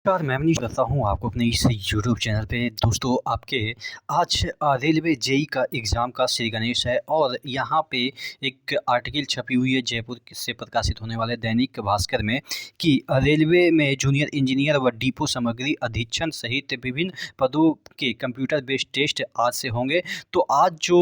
नमस्कार, मैं मनीष करता हूँ आपको अपने इस यूट्यूब चैनल पे। दोस्तों, आपके आज रेलवे जेईई का एग्ज़ाम का श्री गणेश है और यहाँ पे एक आर्टिकल छपी हुई है जयपुर से प्रकाशित होने वाले दैनिक भास्कर में कि रेलवे में जूनियर इंजीनियर व डिपो सामग्री अधीक्षण सहित विभिन्न पदों के कंप्यूटर बेस्ड टेस्ट आज से होंगे। तो आज जो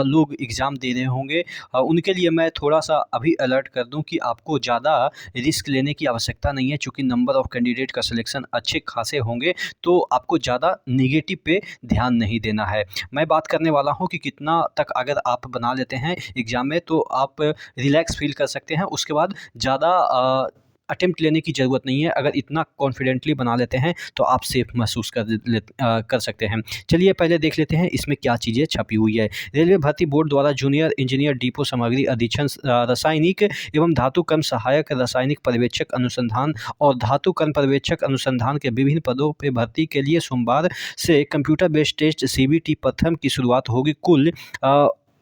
लोग एग्ज़ाम दे रहे होंगे उनके लिए मैं थोड़ा-सा अभी अलर्ट कर दूँ कि आपको ज़्यादा रिस्क लेने की आवश्यकता नहीं है, चूँकि नंबर ऑफ़ कैंडिडेट का सिलेक्शन अच्छे खासे होंगे, तो आपको ज़्यादा नेगेटिव पे ध्यान नहीं देना है। मैं बात करने वाला हूँ कि कितना तक अगर आप बना लेते हैं एग्ज़ाम में तो आप रिलैक्स फ़ील कर सकते हैं। उसके बाद ज़्यादा अटेम्प्ट लेने की ज़रूरत नहीं है। अगर इतना कॉन्फिडेंटली बना लेते हैं तो आप सेफ़ महसूस कर सकते हैं। चलिए पहले देख लेते हैं इसमें क्या चीज़ें छपी हुई है। रेलवे भर्ती बोर्ड द्वारा जूनियर इंजीनियर डिपो सामग्री अधीक्षण रासायनिक एवं धातु कर्म सहायक रासायनिक पर्यवेक्षक अनुसंधान और धातु कर्म पर्यवेक्षक अनुसंधान के विभिन्न पदों पे भर्ती के लिए सोमवार से कंप्यूटर बेस्ड टेस्ट सीबीटी प्रथम की शुरुआत होगी। कुल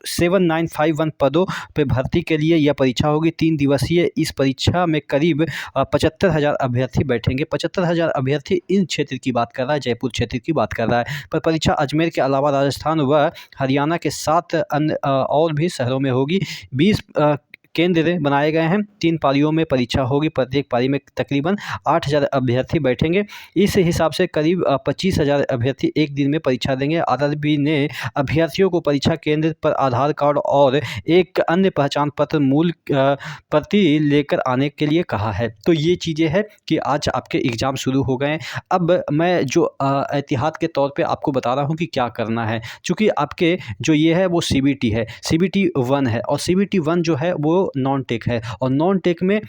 7951 पदों पे भर्ती के लिए यह परीक्षा होगी। 3 दिवसीय इस परीक्षा में करीब 75,000 अभ्यर्थी बैठेंगे। 75,000 अभ्यर्थी इन क्षेत्र की बात कर रहा है, जयपुर क्षेत्र की बात कर रहा है। पर परीक्षा अजमेर के अलावा राजस्थान व हरियाणा के 7 अन्य और भी शहरों में होगी। 20 केंद्र बनाए गए हैं। 3 पारियों में परीक्षा होगी। प्रत्येक पारी में तकरीबन 8,000 अभ्यर्थी बैठेंगे। इस हिसाब से करीब 25,000 अभ्यर्थी एक दिन में परीक्षा देंगे। आरआरबी ने अभ्यर्थियों को परीक्षा केंद्र पर आधार कार्ड और एक अन्य पहचान पत्र मूल प्रति लेकर आने के लिए कहा है। तो ये चीज़ें हैं कि आज आपके एग्ज़ाम शुरू हो गए हैं। अब मैं जो एहतियात के तौर पे आपको बता रहा हूँ कि क्या करना है। चूँकि आपके जो ये है वो सीबीटी है, सीबीटी 1 है और सीबीटी 1 जो है वो नॉन टेक है और नॉन टेक में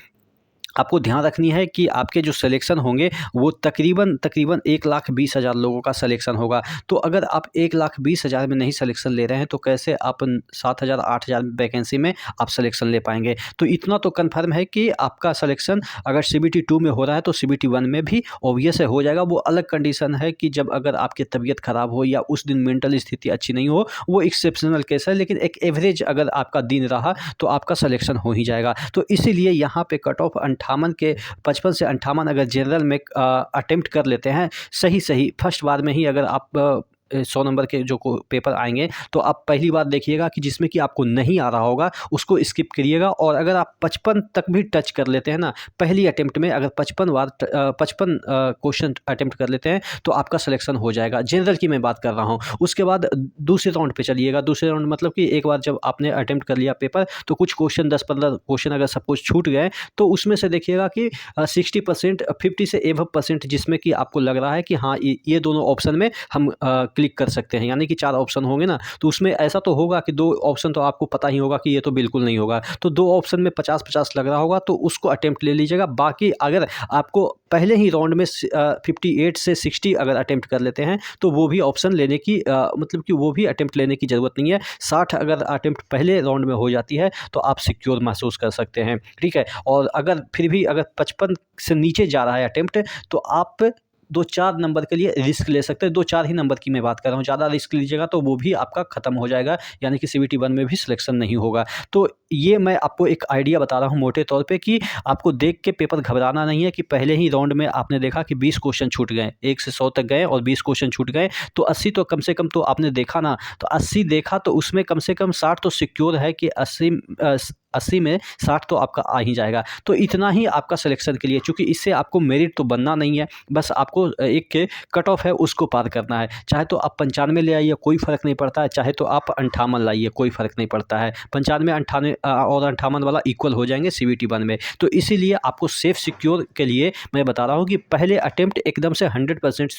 आपको ध्यान रखनी है कि आपके जो सिलेक्शन होंगे वो तकरीबन 1,20,000 लोगों का सिलेक्शन होगा। तो अगर आप 1,20,000 में नहीं सिलेक्शन ले रहे हैं तो कैसे आप 7,000 8,000 वैकेंसी में आप सिलेक्शन ले पाएँगे। तो इतना तो कन्फर्म है कि आपका सिलेक्शन अगर सीबीटी 2 में हो रहा है तो सीबीटी 1 में भी ऑब्वियस है हो जाएगा। वो अलग कंडीशन है कि जब अगर आपकी तबीयत ख़राब हो या उस दिन मेंटल स्थिति अच्छी नहीं हो, वो एक्सेप्शनल केस है। लेकिन एक एवरेज अगर आपका दिन रहा तो आपका सिलेक्शन हो ही जाएगा। तो इसीलिए यहाँ पे कट ऑफ 58 के 55 से 58 अगर जनरल में अटेम्प्ट कर लेते हैं सही फर्स्ट बार में ही अगर आप 100 नंबर के जो पेपर आएंगे तो आप पहली बार देखिएगा कि जिसमें कि आपको नहीं आ रहा होगा उसको स्किप करिएगा। और अगर आप 55 तक भी टच कर लेते हैं ना पहली अटेम्प्ट में, अगर 55 क्वेश्चन अटेम्प्ट कर लेते हैं तो आपका सिलेक्शन हो जाएगा। जनरल की मैं बात कर रहा हूँ। उसके बाद दूसरे राउंड पे चलिएगा। दूसरे राउंड मतलब कि एक बार जब आपने अटेम्प्ट कर लिया पेपर तो कुछ क्वेश्चन 10-15 क्वेश्चन अगर सब कुछ छूट गए तो उसमें से देखिएगा कि 60% 50 से एबव परसेंट जिसमें कि आपको लग रहा है कि हाँ ये दोनों ऑप्शन में हम क्लिक कर सकते हैं। यानी कि 4 ऑप्शन होंगे ना तो उसमें ऐसा तो होगा कि 2 ऑप्शन तो आपको पता ही होगा कि ये तो बिल्कुल नहीं होगा। तो 2 ऑप्शन में 50-50 लग रहा होगा तो उसको अटेम्प्ट ले लीजिएगा। बाकी अगर आपको पहले ही राउंड में 58 से 60 अगर अटेम्प्ट कर लेते हैं तो वो भी ऑप्शन लेने की मतलब कि वो भी अटेम्प्ट लेने की ज़रूरत नहीं है। 60 अगर अटेम्प्ट पहले राउंड में हो जाती है तो आप सिक्योर महसूस कर सकते हैं। ठीक है? और अगर फिर भी अगर 55 से नीचे जा रहा है अटेम्प्ट तो आप 2-4 नंबर के लिए रिस्क ले सकते हैं। 2-4 ही नंबर की मैं बात कर रहा हूँ। ज़्यादा रिस्क लीजिएगा तो वो भी आपका ख़त्म हो जाएगा, यानी कि सीबीटी 1 में भी सिलेक्शन नहीं होगा। तो ये मैं आपको एक आइडिया बता रहा हूँ मोटे तौर पे कि आपको देख के पेपर घबराना नहीं है कि पहले ही राउंड में आपने देखा कि 20 क्वेश्चन छूट गए, 1 से 100 तक गए और 20 क्वेश्चन छूट गए तो 80 तो कम से कम तो आपने देखा ना। तो 80 देखा तो उसमें कम से कम 60 तो सिक्योर है कि 80 में 60 तो आपका आ ही जाएगा। तो इतना ही आपका सिलेक्शन के लिए, चूँकि इससे आपको मेरिट तो बनना नहीं है, बस आपको एक कट ऑफ है उसको पार करना है। चाहे तो आप 95 ले आइए कोई फ़र्क नहीं पड़ता है, चाहे तो आप 58 लाइए कोई फ़र्क नहीं पड़ता है। 95 98 और 58 वाला इक्वल हो जाएंगे सीबीटी 1 में। तो इसीलिए आपको सेफ सिक्योर के लिए मैं बता रहा हूँ कि पहले अटेम्प्ट एकदम से 100%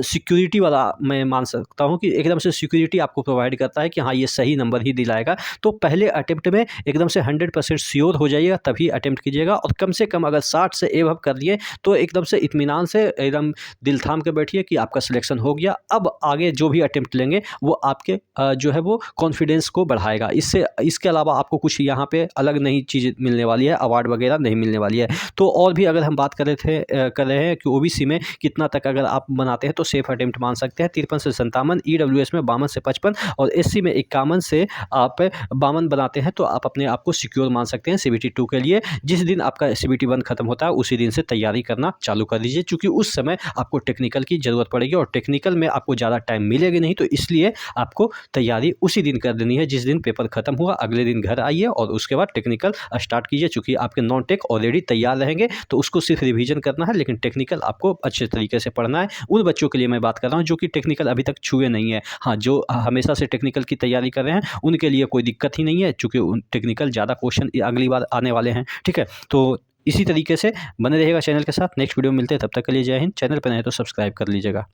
सिक्योरिटी वाला मैं मान सकता हूँ कि एकदम से सिक्योरिटी आपको प्रोवाइड करता है कि हाँ ये सही नंबर ही दिलाएगा। तो पहले अटेम्प्ट में एकदम से 100% श्योर हो जाइएगा तभी अटेम्प्ट कीजिएगा। और कम से कम अगर 60 से एबव कर लिए तो एकदम से इत्मीनान से एकदम दिल थाम के बैठिए कि आपका सिलेक्शन हो गया। अब आगे जो भी अटेम्प्ट लेंगे वो आपके जो है वो कॉन्फिडेंस को बढ़ाएगा। इसके अलावा आपको कुछ यहाँ पे अलग नई चीज़ मिलने वाली है, अवार्ड वगैरह नहीं मिलने वाली है। तो और भी अगर हम बात कर रहे हैं कि ओबीसी में कितना तक अगर आप बनाते हैं तो सेफ अटेम्प्ट मान सकते हैं 53 से 57, ईडब्ल्यूएस में 52 से 55 और एससी में 51 से आप 52 बनाते हैं तो आप अपने आप को सिक्योर मान सकते हैं CBT 2 के लिए। जिस दिन आपका CBT 1 खत्म होता है उसी दिन से तैयारी करना चालू कर दीजिए, क्योंकि उस समय आपको टेक्निकल की ज़रूरत पड़ेगी और टेक्निकल में आपको ज़्यादा टाइम मिलेगा नहीं, तो इसलिए आपको तैयारी उसी दिन कर देनी है जिस दिन पेपर खत्म हुआ। अगले दिन घर आइए और उसके बाद टेक्निकल स्टार्ट कीजिए, चूँकि आपके नॉन टेक ऑलरेडी तैयार रहेंगे तो उसको सिर्फ रिवीजन करना है, लेकिन टेक्निकल आपको अच्छे तरीके से पढ़ना है। उन बच्चों के लिए मैं बात कर रहा हूँ जो कि टेक्निकल अभी तक छुए नहीं है। हाँ, जो हमेशा से टेक्निकल की तैयारी कर रहे हैं उनके लिए कोई दिक्कत ही नहीं है, चूँकि उन टेक्निकल ज़्यादा क्वेश्चन अगली बार आने वाले हैं। ठीक है, तो इसी तरीके से बने रहिएगा चैनल के साथ। नेक्स्ट वीडियो में मिलते हैं, तब तक के लिए जय हिंद। चैनल पर नए तो सब्सक्राइब कर लीजिएगा।